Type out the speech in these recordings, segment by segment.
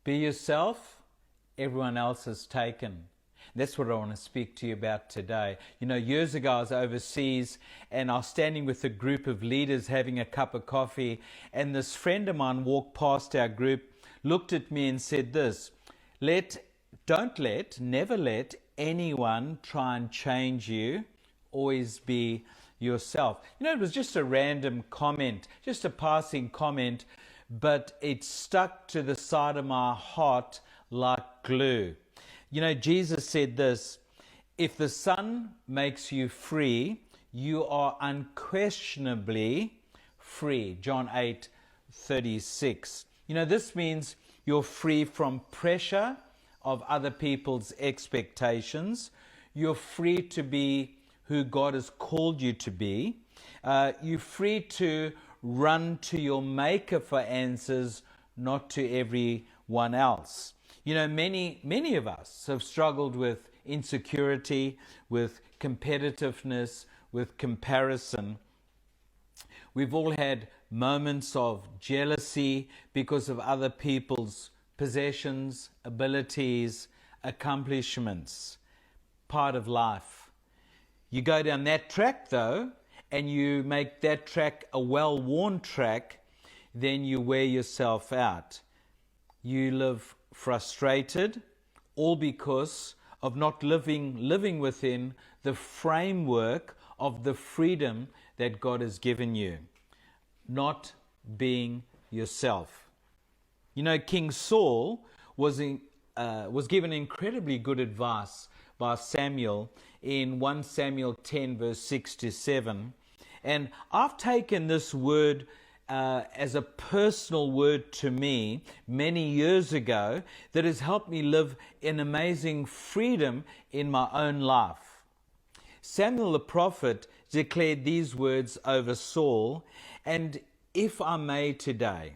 Be yourself, everyone else is taken. That's what I want to speak to you about today. You know, years ago I was overseas and I was standing with a group of leaders having a cup of coffee, and this friend of mine walked past our group, looked at me and said this: never let anyone try and change you. Always be yourself. You know, it was just a random comment, just a passing comment, but it stuck to the side of my heart like glue. You know, Jesus said this: if the Son makes you free, you are unquestionably free. John 8:36. You know, this means you're free from pressure of other people's expectations. You're free to be who God has called you to be. You're free to run to your Maker for answers, not to everyone else. You know, many of us have struggled with insecurity, with competitiveness, with comparison. We've all had moments of jealousy because of other people's possessions, abilities, accomplishments. Part of life. You go down that track though, and you make that track a well-worn track, then you wear yourself out. You live frustrated, all because of not living within the framework of the freedom that God has given you. Not being yourself. You know, King Saul was given incredibly good advice by Samuel in 1 Samuel 10 verse 6 to 7. And I've taken this word as a personal word to me many years ago that has helped me live in amazing freedom in my own life. Samuel the prophet declared these words over Saul, and if I may today,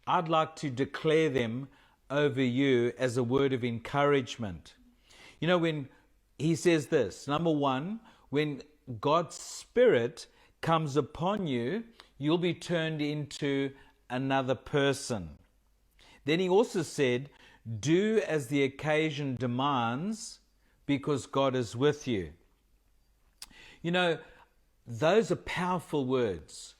I'd like to declare them over you as a word of encouragement. You know, when he says this, number one, when God's Spirit comes upon you, you'll be turned into another person. Then he also said, do as the occasion demands, because God is with you. You know, those are powerful words.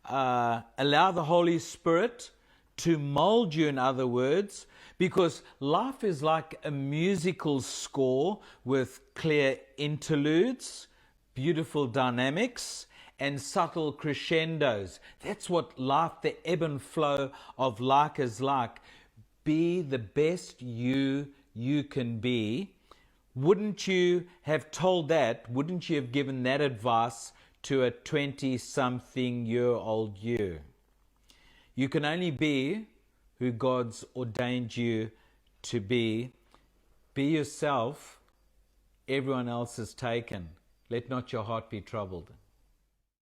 Allow the Holy Spirit to mold you, in other words, because life is like a musical score with clear interludes, beautiful dynamics, and subtle crescendos. That's what life, the ebb and flow of life is like. Be the best you can be. Wouldn't you have told that? Wouldn't you have given that advice to a 20-something-year-old you? You can only be who God's ordained you to be. Be yourself. Everyone else is taken. Let not your heart be troubled.